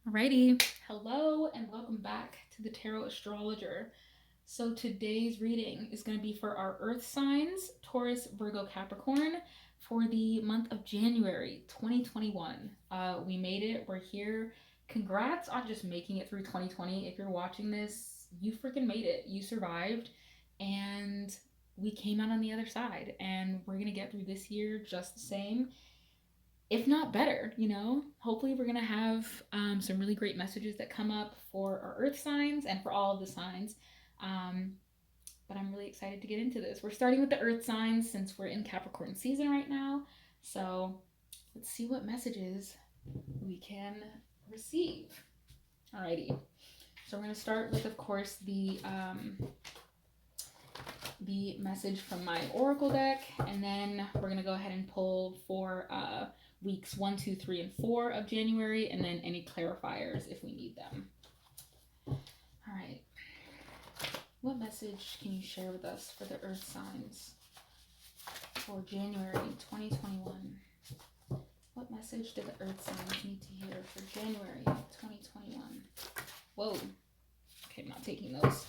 Alrighty, hello and welcome back to the Tarot Astrologer. So today's reading is going to be for our Earth signs, Taurus, Virgo, Capricorn, for the month of January 2021. We made it. We're here. Congrats on just making it through 2020. If you're watching this, you freaking made it. You survived, and we came out on the other side. And we're going to get through this year just the same, if not better, Hopefully, we're going to have some really great messages that come up for our earth signs and for all of the signs. Um, but I'm really excited to get into this. We're starting with the earth signs since we're in Capricorn season right now. So let's see what messages we can receive. Alrighty. So we're going to start with, of course, the message from my oracle deck, and then we're going to go ahead and pull for weeks 1, 2, 3, and 4 of January, and then any clarifiers if we need them. All right. What message can you share with us for the earth signs for January 2021? What message do the earth signs need to hear for January 2021? Whoa. Okay, I'm not taking those.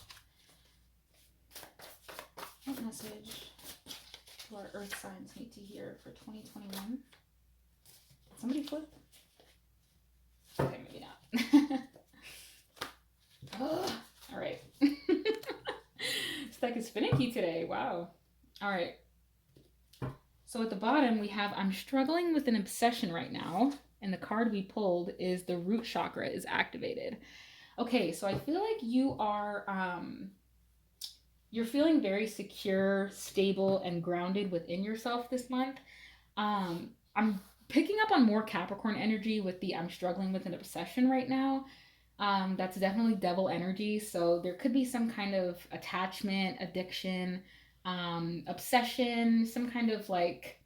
What message do our earth signs need to hear for 2021? Somebody flip? Okay, maybe not. Oh, all right. This deck is finicky today. Wow. All right. So at the bottom, we have I'm struggling with an obsession right now. And the card we pulled is the root chakra is activated. Okay, so I feel like you're feeling very secure, stable, and grounded within yourself this month. I'm picking up on more Capricorn energy with the I'm struggling with an obsession right now. That's definitely devil energy. So there could be some kind of attachment, addiction, obsession, some kind of like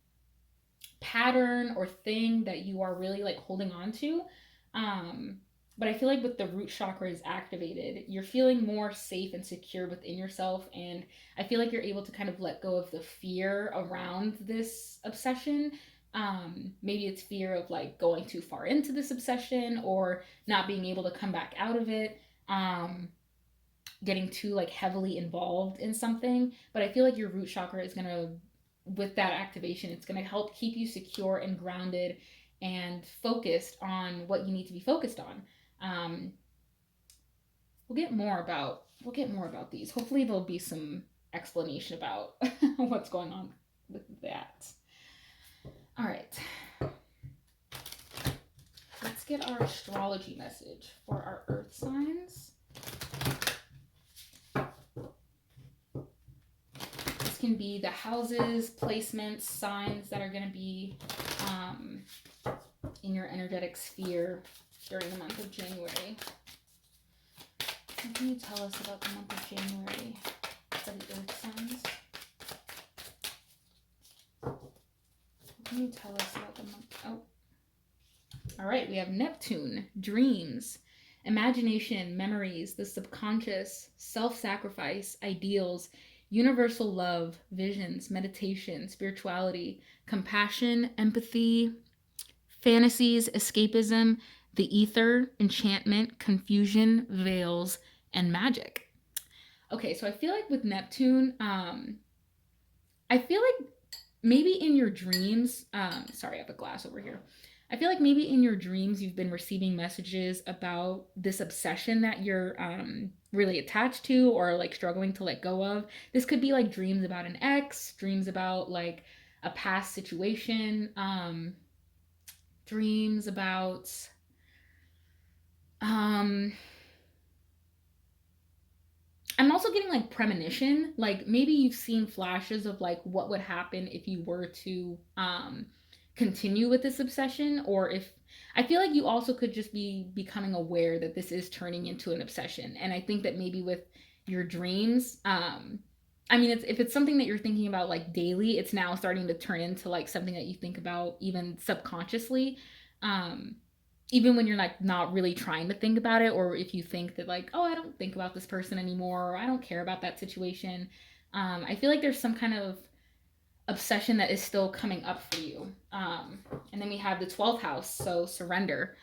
pattern or thing that you are really like holding on to. But I feel like with the root chakra is activated, you're feeling more safe and secure within yourself. And I feel like you're able to kind of let go of the fear around this obsession. Maybe it's fear of like going too far into this obsession or not being able to come back out of it, getting too like heavily involved in something. But I feel like your root chakra is going to, with that activation, it's going to help keep you secure and grounded and focused on what you need to be focused on. Um, we'll get more about these. Hopefully, there'll be some explanation about what's going on with that. All right, let's get our astrology message for our earth signs. This can be the houses, placements, signs that are going to be in your energetic sphere during the month of January. What can you tell us about the month of January for the earth signs? What can you tell us about the month? Oh. All right, we have Neptune, dreams, imagination, memories, the subconscious, self-sacrifice, ideals, universal love, visions, meditation, spirituality, compassion, empathy, fantasies, escapism, the ether, enchantment, confusion, veils, and magic. Okay, so I feel like with Neptune, I feel like maybe in your dreams, sorry, I have a glass over here. I feel like maybe in your dreams you've been receiving messages about this obsession that you're really attached to or like struggling to let go of. This could be like dreams about an ex, dreams about like a past situation, dreams about um I'm also getting like premonition, like maybe you've seen flashes of like what would happen if you were to continue with this obsession, or if I feel like you also could just be becoming aware that this is turning into an obsession. And I think that maybe with your dreams, I mean, if it's something that you're thinking about like daily, it's now starting to turn into like something that you think about even subconsciously. Um, Even when you're like not really trying to think about it, or if you think that like, oh, I don't think about this person anymore, or I don't care about that situation. I feel like there's some kind of obsession that is still coming up for you. And then we have the 12th house, so surrender.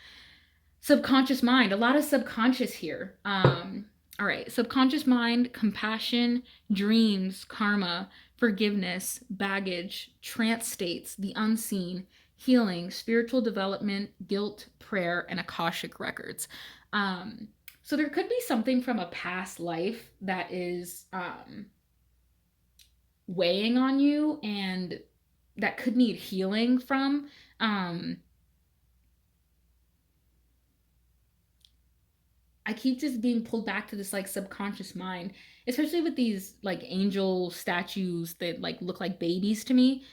Subconscious mind, a lot of subconscious here. All right, subconscious mind, compassion, dreams, karma, forgiveness, baggage, trance states, the unseen, healing, spiritual development, guilt, prayer, and Akashic records. So there could be something from a past life that is weighing on you and that could need healing from. I keep just being pulled back to this like subconscious mind, especially with these like angel statues that like look like babies to me.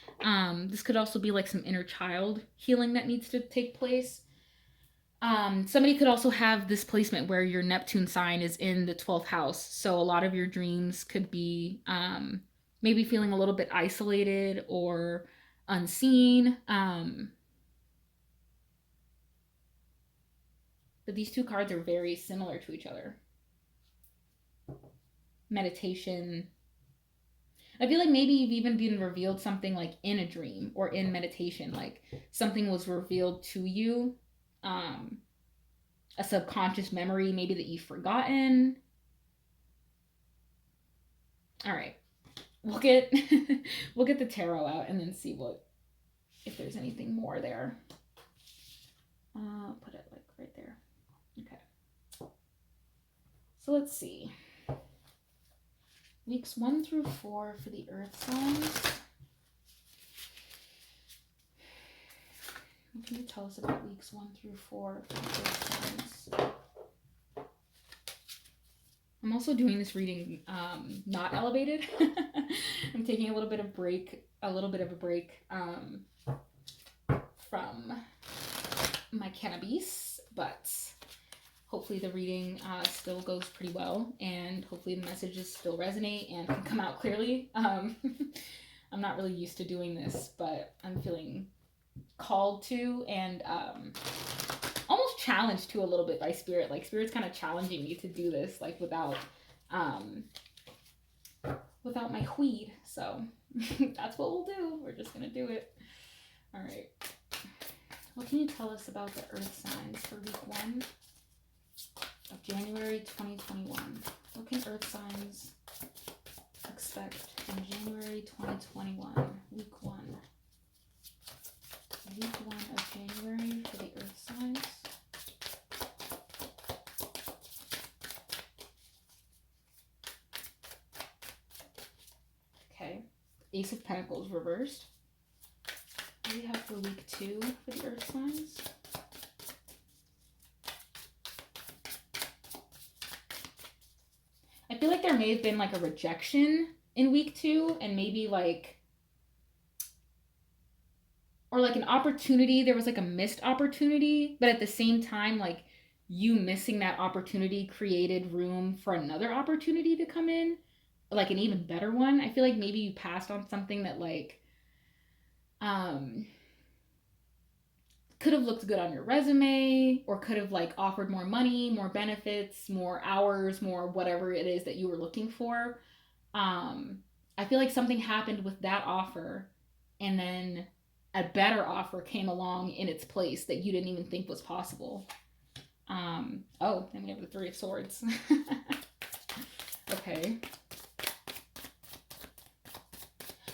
This could also be like some inner child healing that needs to take place. Somebody could also have this placement where your Neptune sign is in the 12th house. So a lot of your dreams could be maybe feeling a little bit isolated or unseen. But these two cards are very similar to each other. Meditation. I feel like maybe you've even been revealed something like in a dream or in meditation, like something was revealed to you, a subconscious memory maybe that you've forgotten. All right, we'll get we'll get the tarot out and then see what if there's anything more there. Put it like right there. Okay. So let's see. Weeks 1 through 4 for the earth signs. What can you tell us about weeks 1 through 4 for the earth signs? I'm also doing this reading not elevated. I'm taking a little bit of a break from my cannabis, but hopefully the reading still goes pretty well, and hopefully the messages still resonate and can come out clearly. I'm not really used to doing this, but I'm feeling called to and almost challenged to a little bit by Spirit. Like Spirit's kind of challenging me to do this, like without my weed. So that's what we'll do. We're just gonna do it. All right. What can you tell us about the earth signs for week 1 of January 2021? What can earth signs expect in January 2021? Week 1. Week 1 of January for the earth signs. Okay. Ace of Pentacles reversed. What do we have for week 2 for the earth signs? I feel like there may have been like a rejection in week 2 and maybe like, or like an opportunity. There was like a missed opportunity, but at the same time, like you missing that opportunity created room for another opportunity to come in, like an even better one. I feel like maybe you passed on something that like could have looked good on your resume, or could have like offered more money, more benefits, more hours, more whatever it is that you were looking for. I feel like something happened with that offer, and then a better offer came along in its place that you didn't even think was possible. Oh, and we have the 3 of Swords. Okay.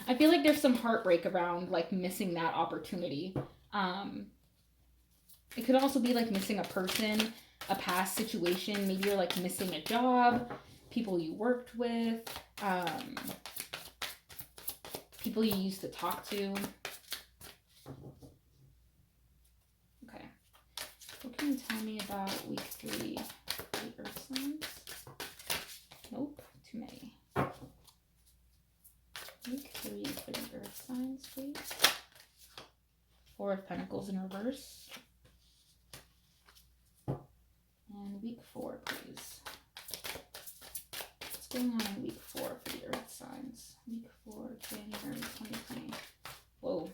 I feel like there's some heartbreak around like missing that opportunity. It could also be like missing a person, a past situation. Maybe you're like missing a job, people you worked with, people you used to talk to. Okay. What can you tell me about week 3 for the earth signs? Nope, too many. Week 3 for the earth signs, please. 4 of Pentacles in reverse. And week 4, please. What's going on in week 4 for the earth signs? Week 4, January 2020. Whoa.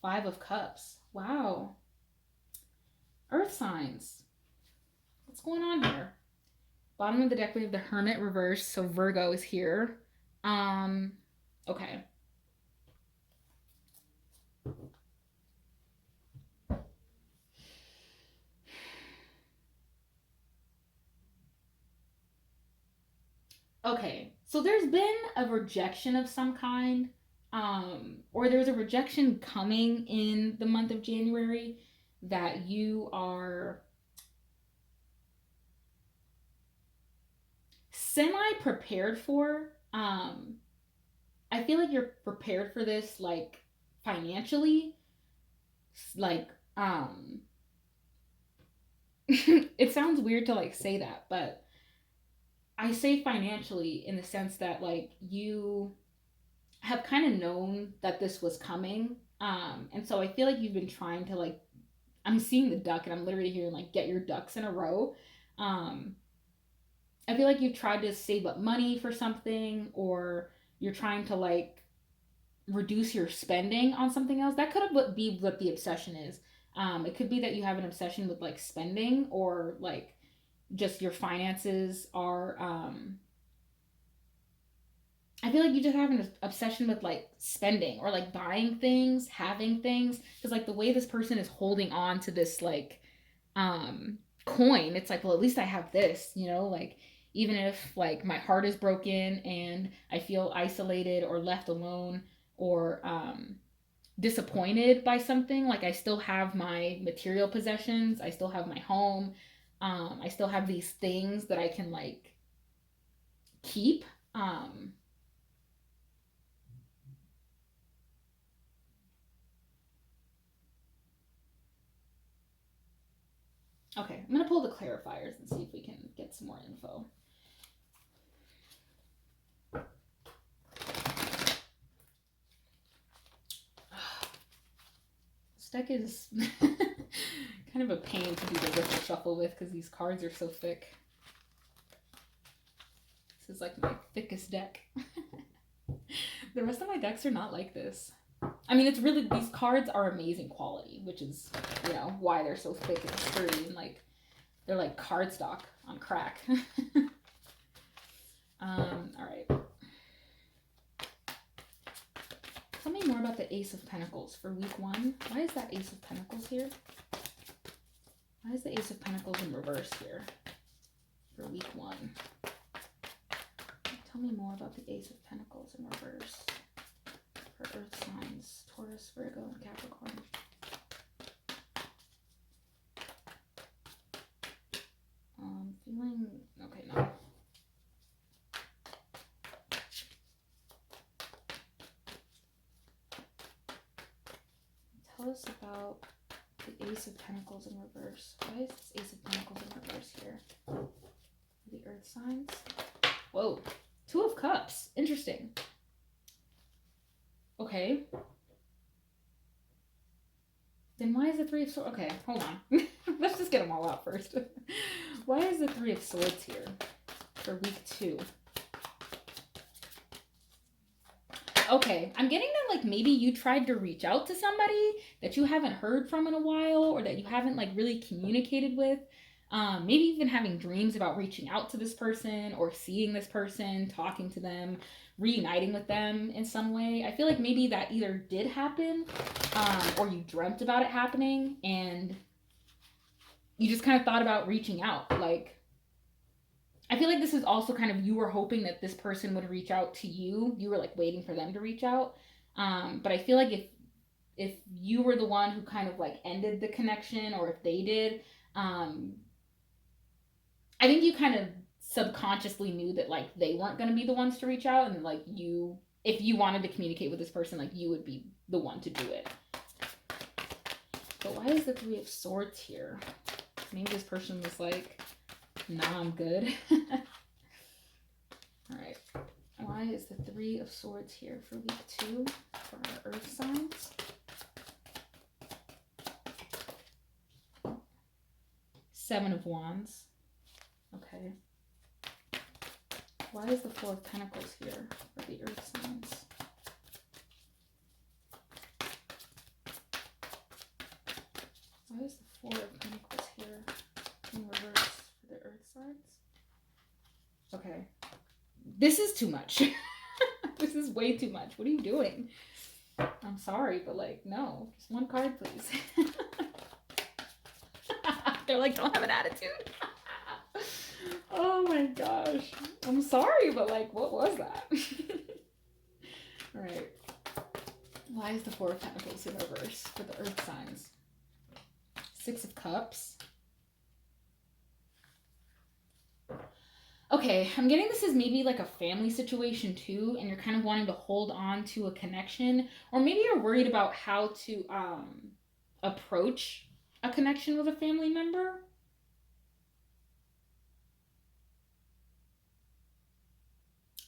5 of Cups. Wow. Earth signs. What's going on here? Bottom of the deck, we have the Hermit reversed, so Virgo is here. Okay. Okay, so there's been a rejection of some kind, or there's a rejection coming in the month of January that you are semi prepared for. I feel like you're prepared for this, like financially, like it sounds weird to like say that, but I say financially in the sense that like you have kind of known that this was coming. And so I feel like you've been trying to like, I'm seeing the duck and I'm literally hearing like get your ducks in a row. Um I feel like you've tried to save up money for something, or you're trying to like reduce your spending on something else. That could be what the obsession is. It could be that you have an obsession with like spending, or like just your finances are I feel like you just have an obsession with like spending or like buying things, having things, because like the way this person is holding on to this like um coin, it's like, well, at least I have this, you know, like even if like my heart is broken and I feel isolated or left alone, or disappointed by something, like I still have my material possessions, I still have my home, I still have these things that I can like keep. um okay, I'm gonna pull the clarifiers and see if we can get some more info. This deck is kind of a pain to do the riffle shuffle with because these cards are so thick. This is like my thickest deck. The rest of my decks are not like this. I mean, it's really, these cards are amazing quality, which is, you know, why they're so thick and sturdy, and like they're like cardstock on crack. All right. Tell me more about the Ace of Pentacles for week 1. Why is that Ace of Pentacles here? Why is the Ace of Pentacles in reverse here for week 1? Tell me more about the Ace of Pentacles in reverse for Earth signs, Taurus, Virgo, and Capricorn. Feeling, okay, no. Tell us about the Ace of Pentacles in reverse. Why is this Ace of Pentacles in reverse here? The Earth signs. Whoa. 2 of Cups. Interesting. Okay. Then why is the 3 of Swords? Okay, hold on. Let's just get them all out first. Why is the 3 of Swords here for week 2? Okay, I'm getting that like maybe you tried to reach out to somebody that you haven't heard from in a while, or that you haven't like really communicated with. Maybe even having dreams about reaching out to this person, or seeing this person, talking to them, reuniting with them in some way. I feel like maybe that either did happen, or you dreamt about it happening, and you just kind of thought about reaching out. Like, I feel like this is also kind of, you were hoping that this person would reach out to you. You were like waiting for them to reach out. But I feel like if you were the one who kind of like ended the connection, or if they did, I think you kind of subconsciously knew that like they weren't going to be the ones to reach out, and like you, if you wanted to communicate with this person, like you would be the one to do it. But why is the 3 of Swords here? Maybe this person was like, nah, I'm good. All right. Why is the 3 of Swords here for week 2 for our Earth signs? Seven of Wands. Okay. Why is the 4 of Pentacles here for the Earth signs? Why is the 4 of Pentacles here in reverse for the Earth signs? Okay. This is too much. This is way too much. What are you doing? I'm sorry, but like, no. Just one card, please. They're like, don't have an attitude. Oh my gosh. I'm sorry, but like, what was that? All right. Why is the Four of Pentacles in reverse for the Earth signs? Six of Cups. Okay, I'm getting this as maybe like a family situation too, and you're kind of wanting to hold on to a connection, or maybe you're worried about how to approach a connection with a family member.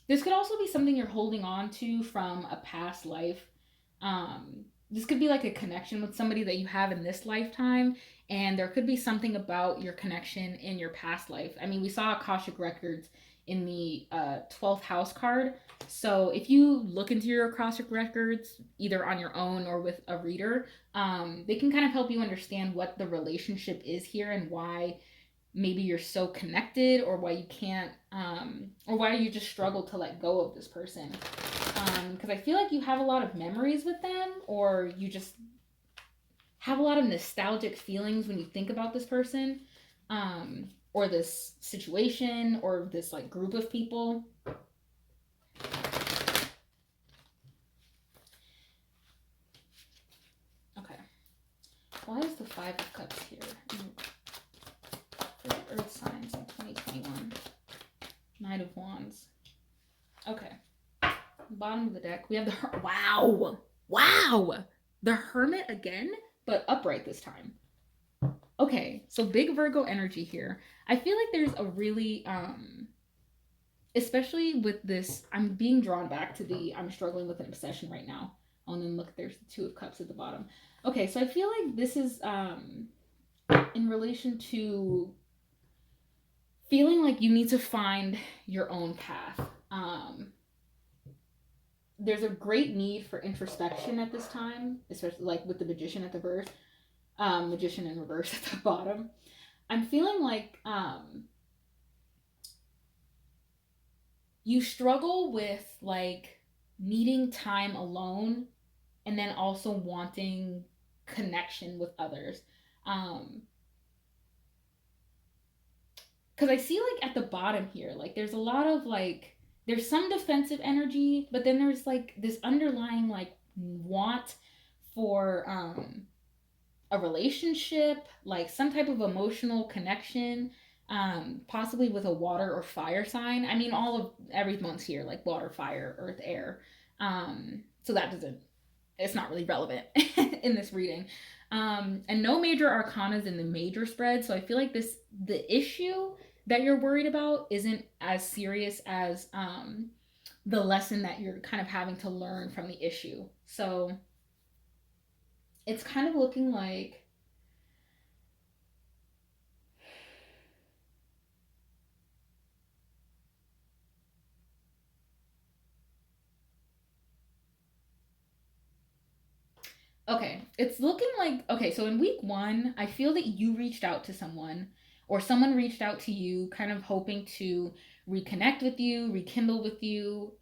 This could also be something you're holding on to from a past life. This could be like a connection with somebody that you have in this lifetime, and there could be something about your connection in your past life. I mean, we saw Akashic Records in the 12th house card. So if you look into your Akashic Records, either on your own or with a reader, they can kind of help you understand what the relationship is here and why maybe you're so connected, or why you can't, or why you just struggle to let go of this person. Because I feel like you have a lot of memories with them, or you just have a lot of nostalgic feelings when you think about this person, or this situation, or this like group of people. Okay. Why is the Five of Cups here? For the Earth signs in 2021. Knight of Wands. Okay. Bottom of the deck, we have the wow, the Hermit again, but upright this time. Okay, so big Virgo energy here. I feel like there's a really especially with this, I'm being drawn back to the I'm struggling with an obsession right now. Oh, and then look, there's the Two of Cups at the bottom. Okay, so I feel like this is in relation to feeling like you need to find your own path. There's a great need for introspection at this time, especially like with the Magician at the verse, Magician in reverse at the bottom. I'm feeling like you struggle with like needing time alone, and then also wanting connection with others. Because I see like at the bottom here, like there's a lot of like, there's some defensive energy, but then there's like this underlying like want for a relationship, like some type of emotional connection, possibly with a water or fire sign. I mean, all of everyone's here, like water, fire, earth, air. So that doesn't, it's not really relevant in this reading. And no major arcanas in the major spread. So I feel like the issue that you're worried about isn't as serious as the lesson that you're kind of having to learn from the issue. So it's kind of looking like okay, it's looking like, okay, so in week one, I feel that you reached out to someone, or someone reached out to you, kind of hoping to reconnect with you, rekindle with you,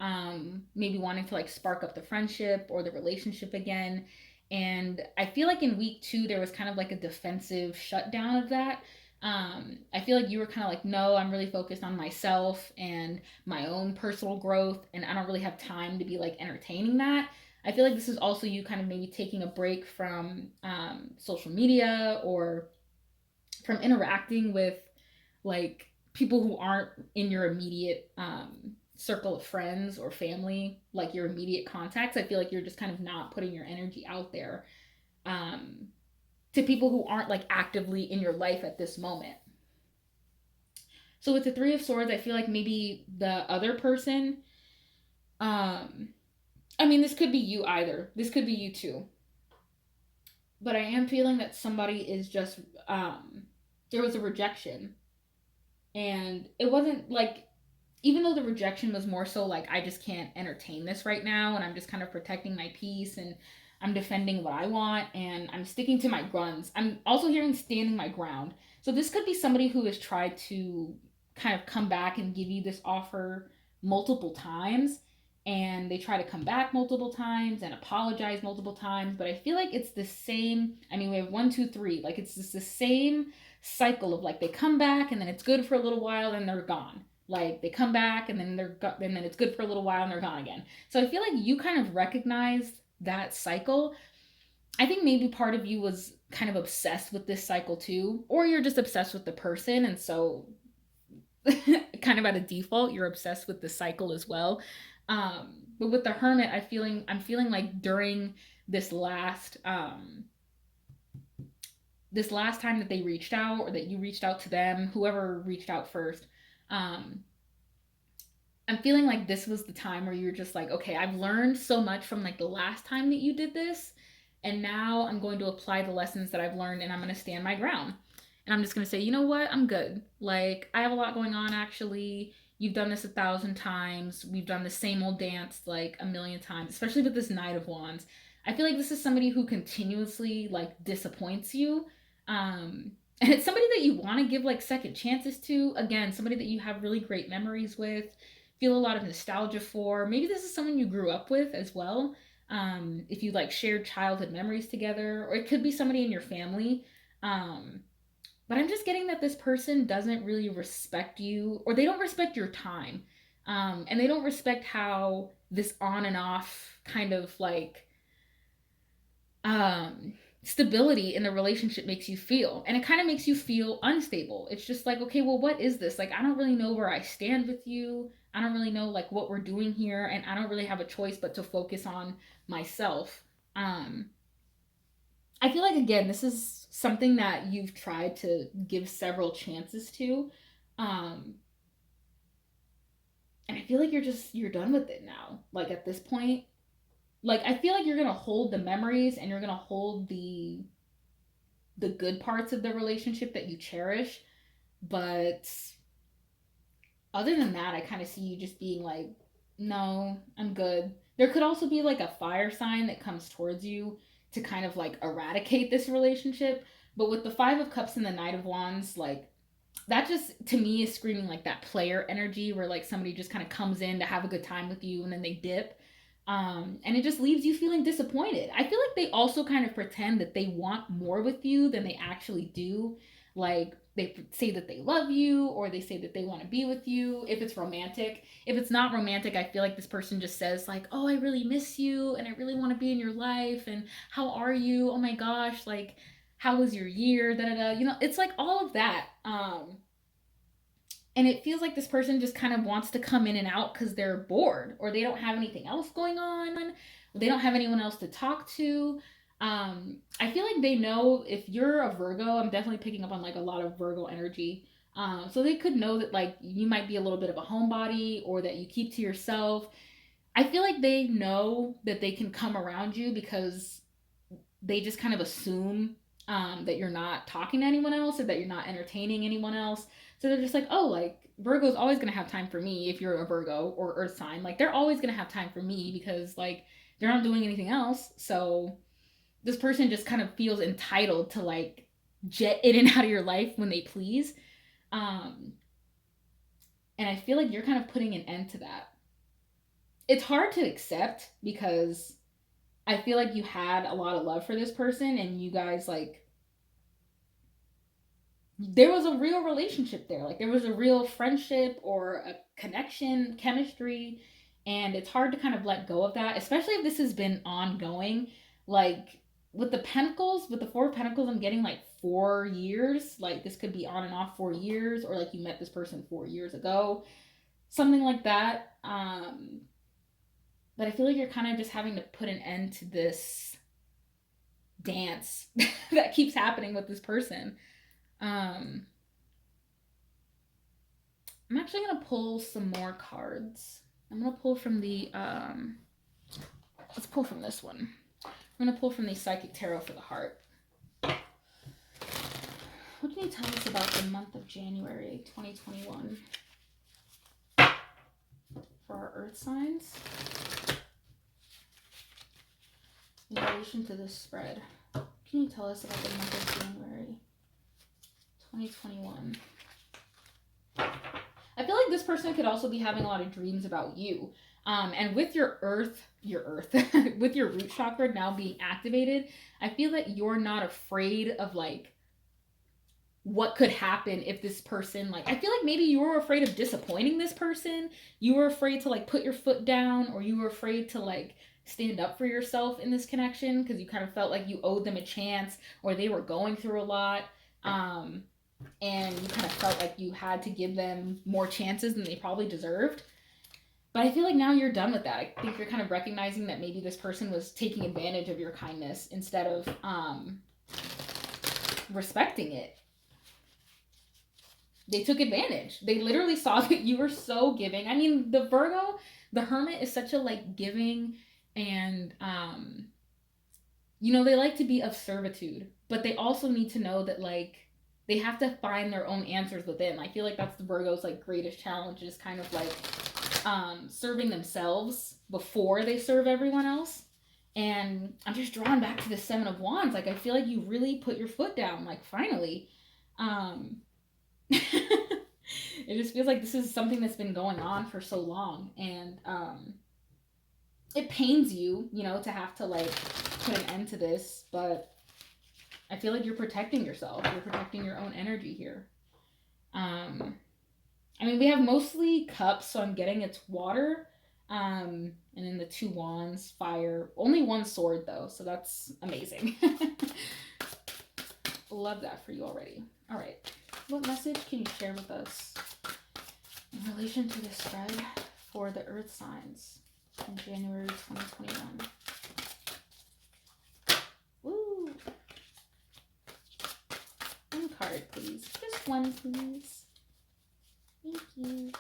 maybe wanting to like spark up the friendship or the relationship again. And I feel like in week two, there was kind of like a defensive shutdown of that. I feel like you were kind of like, no, I'm really focused on myself and my own personal growth, and I don't really have time to be like entertaining that. I feel like this is also you kind of maybe taking a break from social media, or from interacting with like people who aren't in your immediate circle of friends or family, like your immediate contacts. I feel like you're just kind of not putting your energy out there to people who aren't like actively in your life at this moment. So with the Three of Swords, I feel like maybe the other person, I mean, this could be you either. This could be you too. But I am feeling that somebody is just, there was a rejection. And it wasn't like, even though the rejection was more so like, I just can't entertain this right now, and I'm just kind of protecting my peace, and I'm defending what I want, and I'm sticking to my guns. I'm also hearing standing my ground. So this could be somebody who has tried to kind of come back and give you this offer multiple times, and they try to come back multiple times and apologize multiple times, but I feel like it's the same. I mean, we have one, two, three, like it's just the same cycle of like they come back and then it's good for a little while, then they're gone. Like they come back and then and then it's good for a little while and they're gone again. So I feel like you kind of recognized that cycle. I think maybe part of you was kind of obsessed with this cycle too, or you're just obsessed with the person, and so kind of at a default, you're obsessed with the cycle as well. But with the Hermit, I'm feeling like during this last this last time that they reached out, or that you reached out to them, whoever reached out first, um, I'm feeling like this was the time where you're just like, okay, I've learned so much from like the last time that you did this, and now I'm going to apply the lessons that I've learned and I'm going to stand my ground. And I'm just going to say, you know what? I'm good. Like, I have a lot going on actually. You've done this 1,000 times. We've done the same old dance like a million times, especially with this Knight of Wands. I feel like this is somebody who continuously like disappoints you. And it's somebody that you want to give like second chances to. Again, somebody that you have really great memories with, feel a lot of nostalgia for. Maybe this is someone you grew up with as well. If you like shared childhood memories together, or it could be somebody in your family. Um, but I'm just getting that this person doesn't really respect you, or they don't respect your time. And they don't respect how this on and off kind of like um, stability in the relationship makes you feel. And it kind of makes you feel unstable. It's just like, okay, well, what is this? Like, I don't really know where I stand with you. I don't really know like what we're doing here. And I don't really have a choice but to focus on myself. I feel like, again, this is something that you've tried to give several chances to. Um, and I feel like you're done with it now. Like at this point, like I feel like you're gonna hold the memories and you're gonna hold the good parts of the relationship that you cherish, but other than that, I kind of see you just being like, no, I'm good. There could also be like a fire sign that comes towards you to kind of like eradicate this relationship, but with the 5 of Cups and the Knight of Wands, like that just to me is screaming like that player energy where like somebody just kind of comes in to have a good time with you and then they dip. And it just leaves you feeling disappointed. I feel like they also kind of pretend that they want more with you than they actually do. Like they say that they love you, or they say that they want to be with you if it's romantic. If it's not romantic, I feel like this person just says like, "Oh, I really miss you and I really want to be in your life, and how are you? Oh my gosh, like how was your year?" Da da da. You know, it's like all of that. And it feels like this person just kind of wants to come in and out because they're bored, or they don't have anything else going on, they don't have anyone else to talk to. I feel like they know if you're a Virgo. I'm definitely picking up on like a lot of Virgo energy. So they could know that like you might be a little bit of a homebody, or that you keep to yourself. I feel like they know that they can come around you because they just kind of assume that you're not talking to anyone else, or that you're not entertaining anyone else. So they're just like, oh, like Virgo's always gonna have time for me if you're a Virgo or Earth sign. Like they're always gonna have time for me because like they're not doing anything else. So this person just kind of feels entitled to like jet in and out of your life when they please. Um, and I feel like you're kind of putting an end to that. It's hard to accept because I feel like you had a lot of love for this person, and you guys like there was a real relationship there. Like there was a real friendship or a connection, chemistry, and it's hard to kind of let go of that, especially if this has been ongoing. Like with the Pentacles, with the 4 of Pentacles, I'm getting like 4 years. Like this could be on and off 4 years, or like you met this person 4 years ago, something like that. But I feel like you're kind of just having to put an end to this dance that keeps happening with this person. Um, I'm actually gonna pull some more cards. I'm gonna pull from the let's pull from this one. I'm gonna pull from the Psychic Tarot for the Heart. What can you tell us about the month of January 2021 for our Earth signs in relation to this spread? What can you tell us about the month of January 2021? I feel like this person could also be having a lot of dreams about you. And with your earth, with your root chakra now being activated, I feel that you're not afraid of like what could happen if this person, like, I feel like maybe you were afraid of disappointing this person. You were afraid to like put your foot down, or you were afraid to like stand up for yourself in this connection because you kind of felt like you owed them a chance, or they were going through a lot. And you kind of felt like you had to give them more chances than they probably deserved. But I feel like now you're done with that. I think you're kind of recognizing that maybe this person was taking advantage of your kindness instead of respecting it. They took advantage. They literally saw that you were so giving. I mean, the Virgo, the Hermit is such a like giving and you know, they like to be of servitude, but they also need to know that like they have to find their own answers within. I feel like that's the Virgo's like greatest challenge, is kind of like serving themselves before they serve everyone else. And I'm just drawn back to the Seven of Wands. Like I feel like you really put your foot down, like finally. It just feels like this is something that's been going on for so long, and it pains you, you know, to have to like put an end to this, but I feel like you're protecting yourself. You're protecting your own energy here. I mean, we have mostly cups, so I'm getting it's water. And then the two wands, fire. Only one sword though, so that's amazing. Love that for you already. All right. What message can you share with us in relation to this spread for the Earth signs in January 2021? Woo! One card, please. Just one, please. Thank you.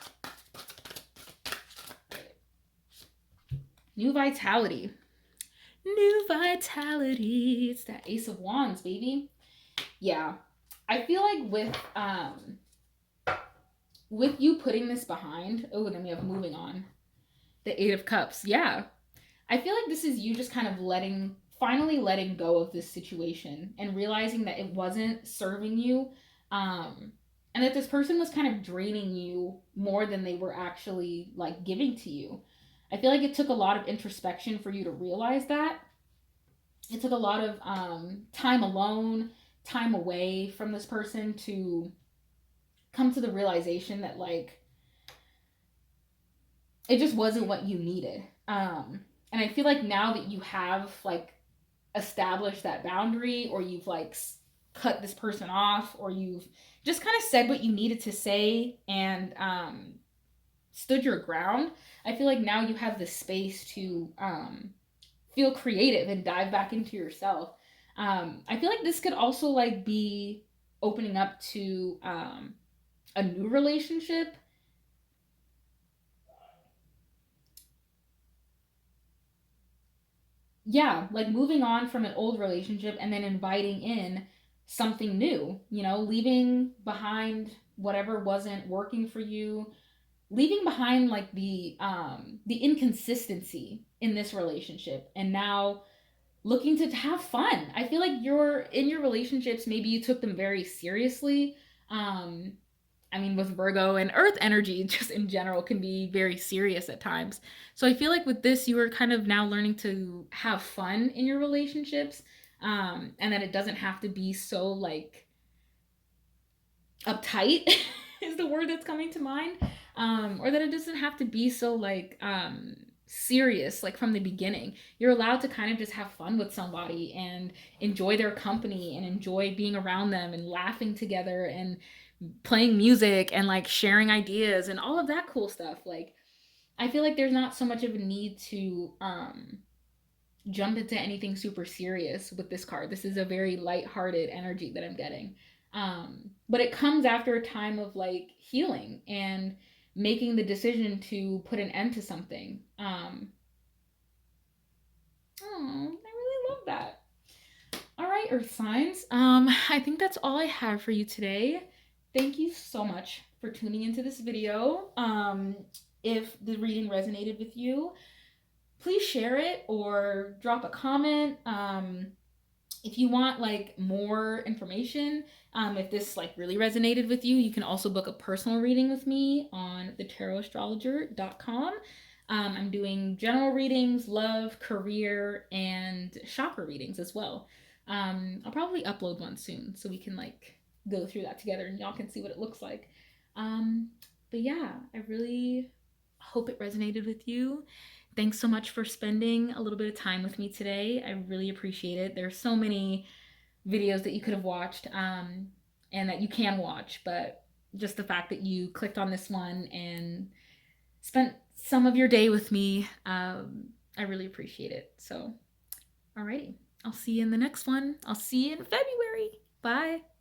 New vitality. New vitality. It's that Ace of Wands, baby. Yeah. I feel like with you putting this behind, oh, then we have moving on. The Eight of Cups. Yeah. I feel like this is you just kind of finally letting go of this situation and realizing that it wasn't serving you. And that this person was kind of draining you more than they were actually like giving to you. I feel like it took a lot of introspection for you to realize that. It took a lot of time alone, time away from this person to come to the realization that like it just wasn't what you needed. And I feel like now that you have like established that boundary, or you've like cut this person off, or you've just kind of said what you needed to say and stood your ground, I feel like now you have the space to feel creative and dive back into yourself. I feel like this could also like be opening up to a new relationship. Yeah, like moving on from an old relationship and then inviting in something new, you know, leaving behind whatever wasn't working for you, leaving behind like the inconsistency in this relationship, and now looking to have fun. I feel like you're in your relationships, maybe you took them very seriously. um I mean, with Virgo and Earth energy, just in general, can be very serious at times. So I feel like with this, you are kind of now learning to have fun in your relationships, and that it doesn't have to be so like uptight is the word that's coming to mind, or that it doesn't have to be so like serious like from the beginning. You're allowed to kind of just have fun with somebody and enjoy their company and enjoy being around them and laughing together and playing music and like sharing ideas and all of that cool stuff. Like I feel like there's not so much of a need to jump into anything super serious with this card. This is a very light-hearted energy that I'm getting. But it comes after a time of like healing and making the decision to put an end to something. Oh, I really love that. All right, Earth signs. I think that's all I have for you today. Thank you so much for tuning into this video. If the reading resonated with you, please share it or drop a comment. If you want like more information, if this like really resonated with you, you can also book a personal reading with me on thetarotastrologer.com. I'm doing general readings, love, career, and chakra readings as well. I'll probably upload one soon so we can like go through that together and y'all can see what it looks like. But yeah, I really hope it resonated with you. Thanks so much for spending a little bit of time with me today. I really appreciate it. There's so many videos that you could have watched and that you can watch, but just the fact that you clicked on this one and spent some of your day with me, I really appreciate it. So, alrighty, I'll see you in the next one. I'll see you in February. Bye.